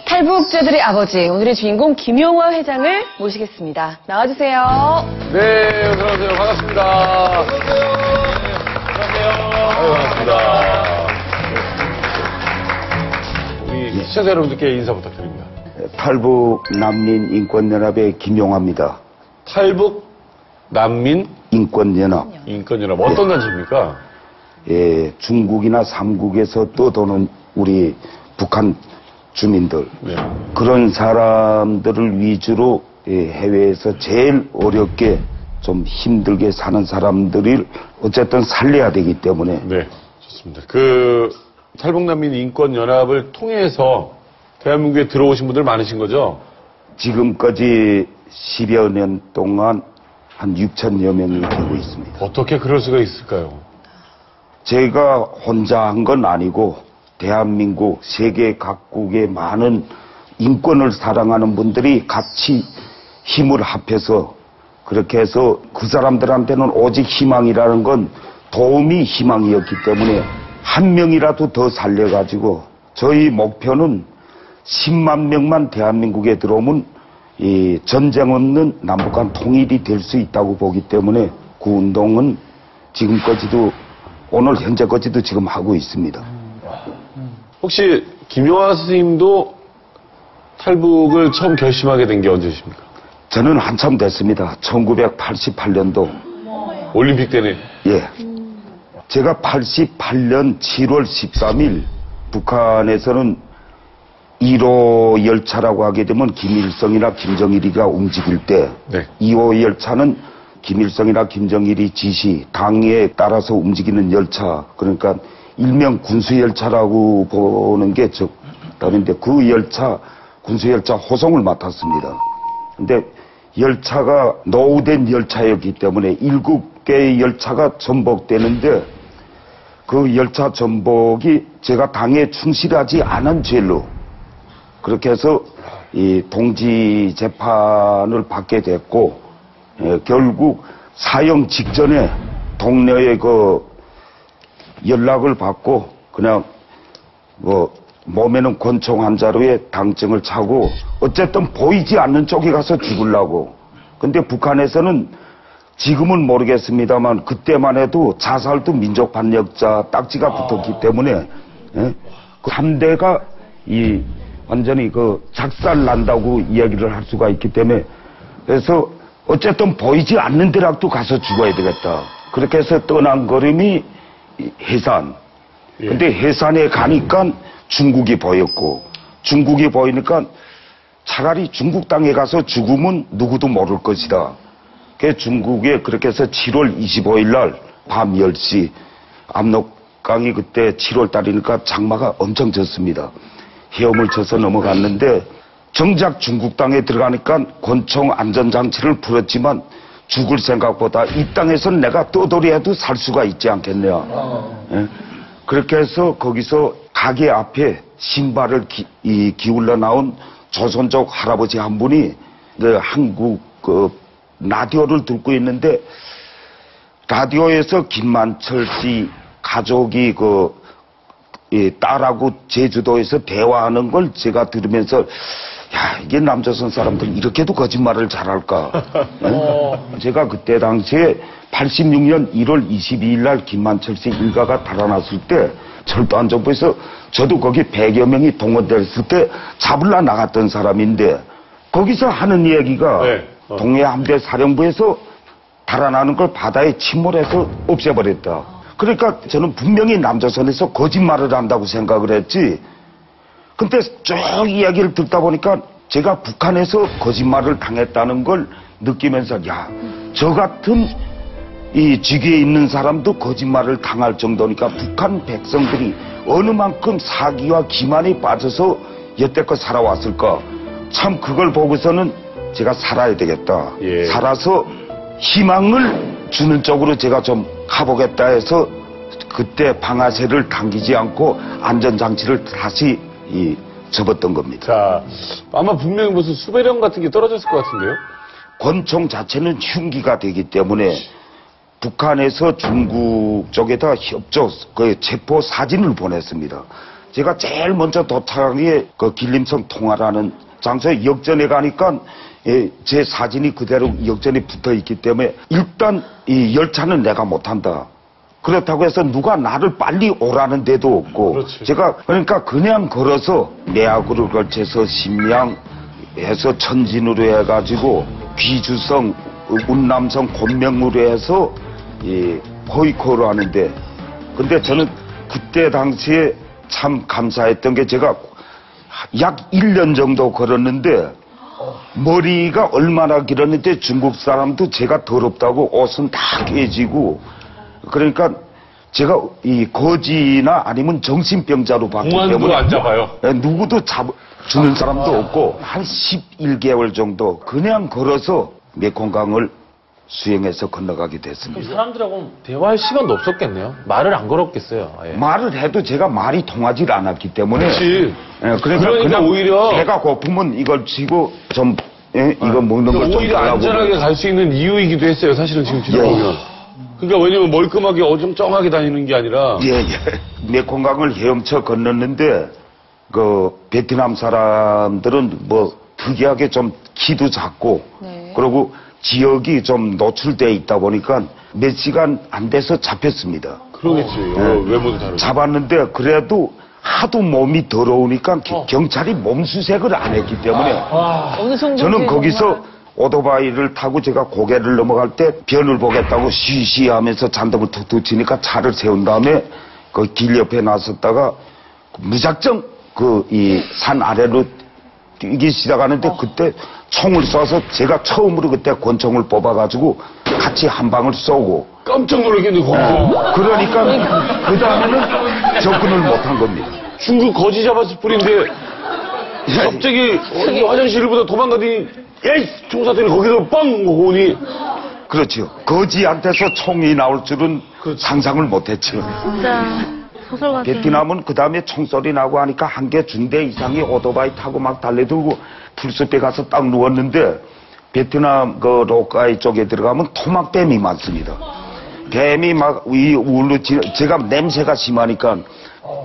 탈북자들의 아버지, 오늘의 주인공 김용화 회장을 모시겠습니다. 나와주세요. 네, 어서오세요. 반갑습니다. 어서오세요. 안녕하세요. 반갑습니다. 우리 시청자 여러분들께 인사 부탁드립니다. 탈북 난민 인권연합의 김용화입니다. 탈북 난민 인권연합. 인권연합 어떤 단체입니까? 예, 중국이나 삼국에서 떠도는 우리 북한 주민들, 네. 그런 사람들을 위주로 해외에서 제일 어렵게 좀 힘들게 사는 사람들을 어쨌든 살려야 되기 때문에. 네, 좋습니다. 그 탈북난민 인권연합을 통해서 대한민국에 들어오신 분들 많으신 거죠? 지금까지 10여 년 동안 한 6천여 명이 되고 있습니다. 어떻게 그럴 수가 있을까요? 제가 혼자 한 건 아니고 대한민국 세계 각국의 많은 인권을 사랑하는 분들이 같이 힘을 합해서 그렇게 해서 그 사람들한테는 오직 희망이라는 건 도움이 희망이었기 때문에 한 명이라도 더 살려가지고 저희 목표는 10만 명만 대한민국에 들어오면 이 전쟁 없는 남북한 통일이 될 수 있다고 보기 때문에 그 운동은 지금까지도 오늘 현재까지도 지금 하고 있습니다. 혹시 김용화 선생님도 탈북을 처음 결심하게 된 게 언제십니까? 저는 한참 됐습니다. 1988년도. 올림픽 때는? 예. 제가 88년 7월 13일 북한에서는 1호 열차라고 하게 되면 김일성이나 김정일이가 움직일 때 네. 2호 열차는 김일성이나 김정일이 지시, 당에 따라서 움직이는 열차, 그러니까 일명 군수열차라고 보는 게 적당인데 그 열차, 군수열차 호송을 맡았습니다. 근데 열차가 노후된 열차였기 때문에 7개의 열차가 전복되는데 그 열차 전복이 제가 당에 충실하지 않은 죄로 그렇게 해서 이 동지 재판을 받게 됐고 결국 사형 직전에 동료의 그 연락을 받고 그냥 뭐 몸에는 권총 한 자루에 당증을 차고 어쨌든 보이지 않는 쪽에 가서 죽으려고. 근데 북한에서는 지금은 모르겠습니다만 그때만 해도 자살도 민족 반역자 딱지가 붙었기 때문에 예? 그 함대가 이 완전히 그 작살 난다고 이야기를 할 수가 있기 때문에 그래서 어쨌든 보이지 않는 데라도 가서 죽어야 되겠다. 그렇게 해서 떠난 걸음이 해산. 근데 해산에 가니까 중국이 보였고 중국이 보이니까 차라리 중국 땅에 가서 죽으면 누구도 모를 것이다. 그래서 중국에 그렇게 해서 7월 25일 날 밤 10시 압록강이 그때 7월 달이니까 장마가 엄청 졌습니다. 헤엄을 쳐서 넘어갔는데 정작 중국 땅에 들어가니까 권총 안전장치를 풀었지만 죽을 생각보다 이 땅에선 내가 떠돌이해도 살 수가 있지 않겠냐. 예? 그렇게 해서 거기서 가게 앞에 신발을 기울여 나온 조선족 할아버지 한 분이 한국 그 라디오를 듣고 있는데 라디오에서 김만철 씨 가족이 딸하고 제주도에서 대화하는 걸 제가 들으면서 야, 이게 남조선 사람들 이렇게도 거짓말을 잘할까. 제가 그때 당시에 86년 1월 22일 날 김만철 씨 일가가 달아났을 때 철도안전부에서 저도 거기 100여 명이 동원됐을 때 잡으러 나갔던 사람인데 거기서 하는 이야기가 동해함대 사령부에서 달아나는 걸 바다에 침몰해서 없애버렸다. 그러니까 저는 분명히 남조선에서 거짓말을 한다고 생각을 했지. 근데 쭉 이야기를 듣다 보니까 제가 북한에서 거짓말을 당했다는 걸 느끼면서 야, 저 같은 이 직위에 있는 사람도 거짓말을 당할 정도니까 북한 백성들이 어느 만큼 사기와 기만에 빠져서 여태껏 살아왔을까. 참 그걸 보고서는 제가 살아야 되겠다. 살아서 희망을 주는 쪽으로 제가 좀 가보겠다 해서 그때 방아쇠를 당기지 않고 안전장치를 다시 접었던 겁니다. 자, 아마 분명히 무슨 수배령 같은 게 떨어졌을 것 같은데요? 권총 자체는 흉기가 되기 때문에 북한에서 중국 쪽에다 협조, 그 체포 사진을 보냈습니다. 제가 제일 먼저 도착한 게 그 길림성 통화라는 장소에 역전에 가니까 예, 제 사진이 그대로 역전에 붙어 있기 때문에 일단 이 열차는 내가 못한다. 그렇다고 해서 누가 나를 빨리 오라는 데도 없고 그렇지. 제가 그러니까 그냥 걸어서 내학으로 걸쳐서 심양해서 천진으로 해가지고 귀주성, 운남성, 곤명으로 해서 이 호이코로 하는데 근데 저는 그때 당시에 참 감사했던 게 제가 약 1년 정도 걸었는데 머리가 얼마나 길었는데 중국 사람도 제가 더럽다고 옷은 다 깨지고 그러니까 제가 이 거지나 아니면 정신병자로 봤기 공안도 때문에 안 잡아요. 누구도 주는 사람도 없고 한 11개월 정도 그냥 걸어서 메콩강을 수행해서 건너가게 됐습니다. 사람들하고 대화할 시간도 없었겠네요. 말을 안 걸었겠어요. 아예. 말을 해도 제가 말이 통하지 않았기 때문에 그렇지. 예, 그러니까 그냥 오히려 배가 고프면 이걸 쥐고 좀 예, 이거 먹는 걸 좀 오히려 달라고 안전하게 갈 수 있는 이유이기도 했어요. 사실은 지금 들어보면. 그러니까 왜냐면 멀끔하게 어정쩡하게 다니는 게 아니라 예, 예. 메콩강을 헤엄쳐 건넜는데 그 베트남 사람들은 뭐 특이하게 좀 키도 작고 네. 그리고 지역이 좀 노출돼 있다 보니까 몇 시간 안 돼서 잡혔습니다. 그러겠지. 외모도 다르고. 잡았는데 그래도 하도 몸이 더러우니까 경찰이 몸수색을 안 했기 때문에 어느 정도 저는 거기서 오토바이를 타고 제가 고개를 넘어갈 때 변을 보겠다고 쉬쉬하면서 잔등을 툭툭 치니까 차를 세운 다음에 그 길 옆에 나섰다가 무작정 그 이 산 아래로 뛰기 시작하는데 그때 총을 쏴서 제가 처음으로 그때 권총을 뽑아가지고 같이 한 방을 쏘고 깜짝 놀랐겠네, 거기서. 그러니까 그 다음에는 접근을 못한 겁니다. 중국 거지 잡았을 뿐인데 갑자기 어디 화장실을 보다 도망가더니 야이 총사들이 거기서 뻥 오니 그렇죠. 거지한테서 총이 나올 줄은 상상을 못했죠. 진짜 소설 같은. 베트남은 그 다음에 총소리 나고 하니까 한 개 중대 이상이 오토바이 타고 막 달려들고 풀숲에 가서 딱 누웠는데 베트남 그 로카이 쪽에 들어가면 토막뱀이 많습니다. 뱀이 막 우울로 제가 냄새가 심하니까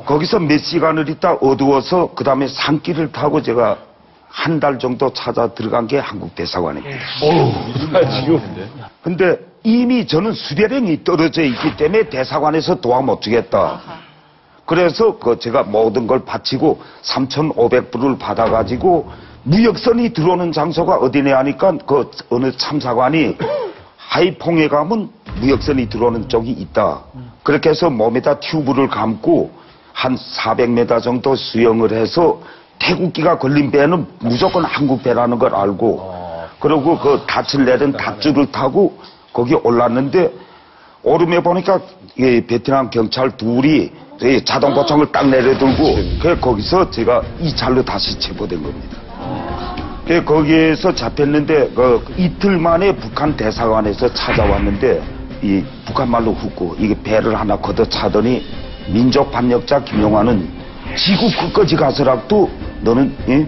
거기서 몇 시간을 있다 어두워서 그 다음에 산길을 타고 제가 한 달 정도 찾아 들어간 게 한국 대사관입니다. 지금 근데 이미 저는 수대령이 떨어져 있기 때문에 대사관에서 도와 못 주겠다. 그래서 그 제가 모든 걸 바치고 3,500불을 받아가지고 무역선이 들어오는 장소가 어디냐 하니까 그 어느 참사관이 하이퐁에 가면 무역선이 들어오는 쪽이 있다. 그렇게 해서 몸에다 튜브를 감고 한 400m 정도 수영을 해서 태국기가 걸린 배는 무조건 한국 배라는 걸 알고 그리고 그 닻을 내린 닷줄을 타고 거기 올랐는데 오름에 보니까 이 베트남 경찰 둘이 자동 보청을 딱 내려들고 그 거기서 제가 이 잘로 다시 체포된 겁니다. 그 거기에서 잡혔는데 그 이틀 만에 북한 대사관에서 찾아왔는데 이 북한 말로 훅고 이게 배를 하나 걷어 차더니 민족 반역자 김용환은 지구 끝까지 가서라도 너는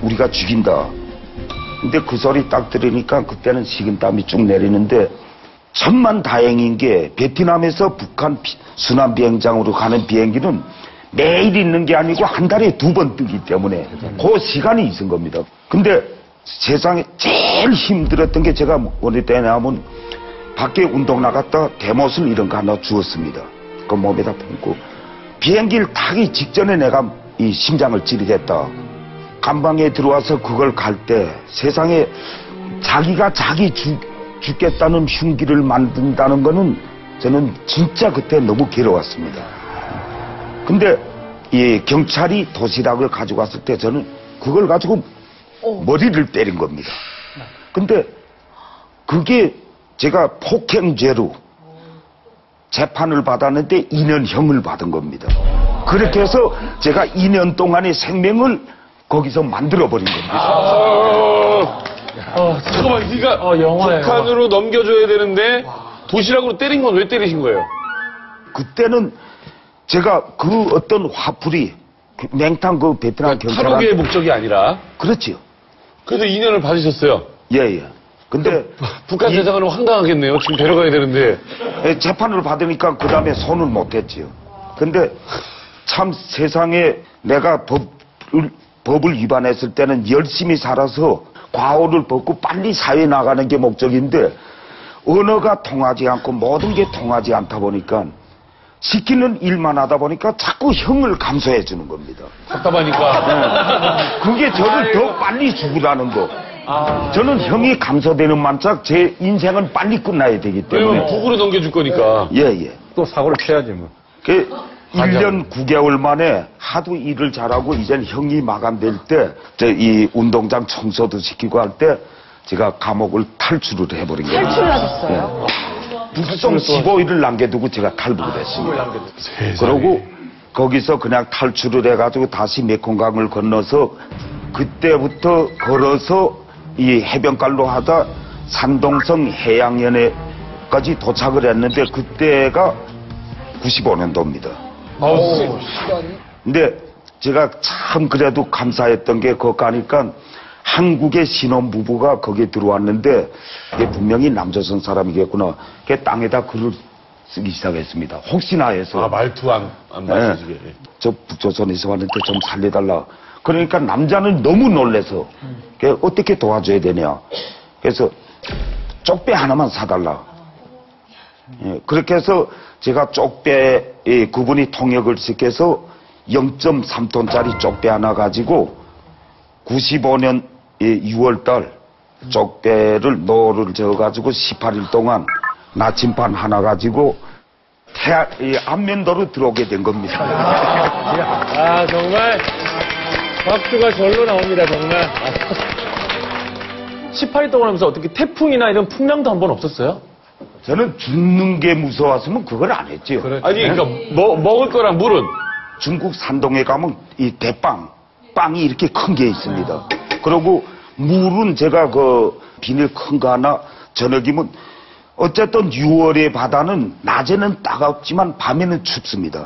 우리가 죽인다. 근데 그 소리 딱 들으니까 그때는 식은땀이 쭉 내리는데 천만 다행인 게 베트남에서 북한 순환 비행장으로 가는 비행기는 매일 있는 게 아니고 한 달에 2번 뜨기 때문에 그 시간이 있은 겁니다. 근데 세상에 제일 힘들었던 게 제가 어느 때냐면 밖에 운동 나갔다 대못을 이런 거 하나 주었습니다. 그 몸에다 품고 비행기를 타기 직전에 내가 이 심장을 찌르겠다. 감방에 들어와서 그걸 갈 때 세상에 자기가 자기 죽겠다는 흉기를 만든다는 거는 저는 진짜 그때 너무 괴로웠습니다. 근데 이 경찰이 도시락을 가지고 왔을 때 저는 그걸 가지고 머리를 때린 겁니다. 근데 그게 제가 폭행죄로 재판을 받았는데 2년형을 받은 겁니다. 그렇게 해서 제가 2년 동안의 생명을 거기서 만들어버린 겁니다. 잠깐만, 그러니까 영화예요. 북한으로 넘겨줘야 되는데 도시락으로 때린 건 왜 때리신 거예요? 그때는 제가 그 어떤 화풀이 맹탕 그 베트남 탈옥의 경찰한테 목적이 아니라 그렇지요. 그래도 2년을 받으셨어요. 예예. 근데 북한 대사관은 황당하겠네요. 지금 데려가야 되는데. 재판을 받으니까 그 다음에 손을 못 했지요. 근데 참 세상에 내가 법을 위반했을 때는 열심히 살아서 과오를 벗고 빨리 사회에 나가는 게 목적인데 언어가 통하지 않고 모든 게 통하지 않다 보니까 시키는 일만 하다 보니까 자꾸 형을 감소해 주는 겁니다. 답답하니까. 그게 저를 더 빨리 죽으라는 거. 저는 형이 감소되는 만짝 제 인생은 빨리 끝나야 되기 왜냐면 때문에. 북으로 넘겨줄 거니까. 예. 또 사고를 피해야지 뭐. 1년 9개월 만에 하도 일을 잘하고 이젠 형이 마감될 때, 이 운동장 청소도 시키고 할 때 제가 감옥을 탈출을 해버린 거예요. 탈출을 하셨어요? 북송 15일을 남겨두고 제가 탈북을 했습니다. 그러고 거기서 그냥 탈출을 해가지고 다시 메콩강을 건너서 그때부터 걸어서 이 해변가로 하다 산동성 해양연회까지 도착을 했는데 그때가 95년도입니다. 근데 제가 참 그래도 감사했던 게 거기 가니까 한국의 신혼부부가 거기에 들어왔는데 이게 분명히 남조선 사람이겠구나. 그 땅에다 글을 쓰기 시작했습니다. 혹시나 해서. 말투 안 맞추시게. 저 북조선에서 왔는데 좀 살려달라. 그러니까 남자는 너무 놀래서 어떻게 도와줘야 되냐. 그래서 쪽배 하나만 사달라. 그렇게 해서 제가 쪽배, 그분이 통역을 시켜서 0.3톤짜리 쪽배 하나 가지고 95년 6월달 쪽배를 노를 저어가지고 18일 동안 나침반 하나 가지고 안면도로 들어오게 된 겁니다. 정말 박수가 절로 나옵니다, 정말. 18일 동안 하면서 어떻게 태풍이나 이런 풍랑도 한 번 없었어요? 저는 죽는 게 무서웠으면 그걸 안 했죠. 아니, 그러니까 먹을 거랑 물은? 중국 산동에 가면 이 빵이 이렇게 큰 게 있습니다. 그리고 물은 제가 그 비닐 큰 거 하나 저녁이면 어쨌든 6월의 바다는 낮에는 따갑지만 밤에는 춥습니다.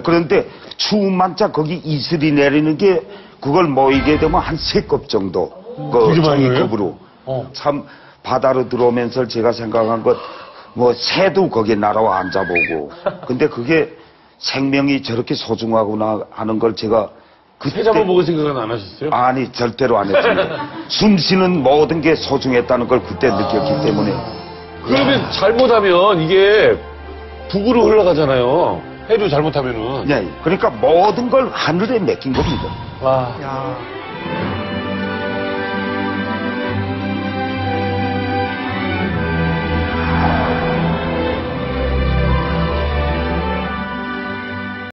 그런데 추운 만자 거기 이슬이 내리는 게 그걸 모이게 되면 한 3컵 정도 그 종이컵으로 참 바다로 들어오면서 제가 생각한 것 뭐 새도 거기에 날아와 앉아보고 근데 그게 생명이 저렇게 소중하구나 하는 걸 제가 새 잡아먹을 생각은 안 하셨어요? 아니 절대로 안 했습니다. 숨 쉬는 모든 게 소중했다는 걸 그때 느꼈기 때문에. 그러면 잘못하면 이게 북으로 흘러가잖아요. 해류 잘못하면은. 네, 그러니까 모든 걸 하늘에 맡긴 겁니다. 와.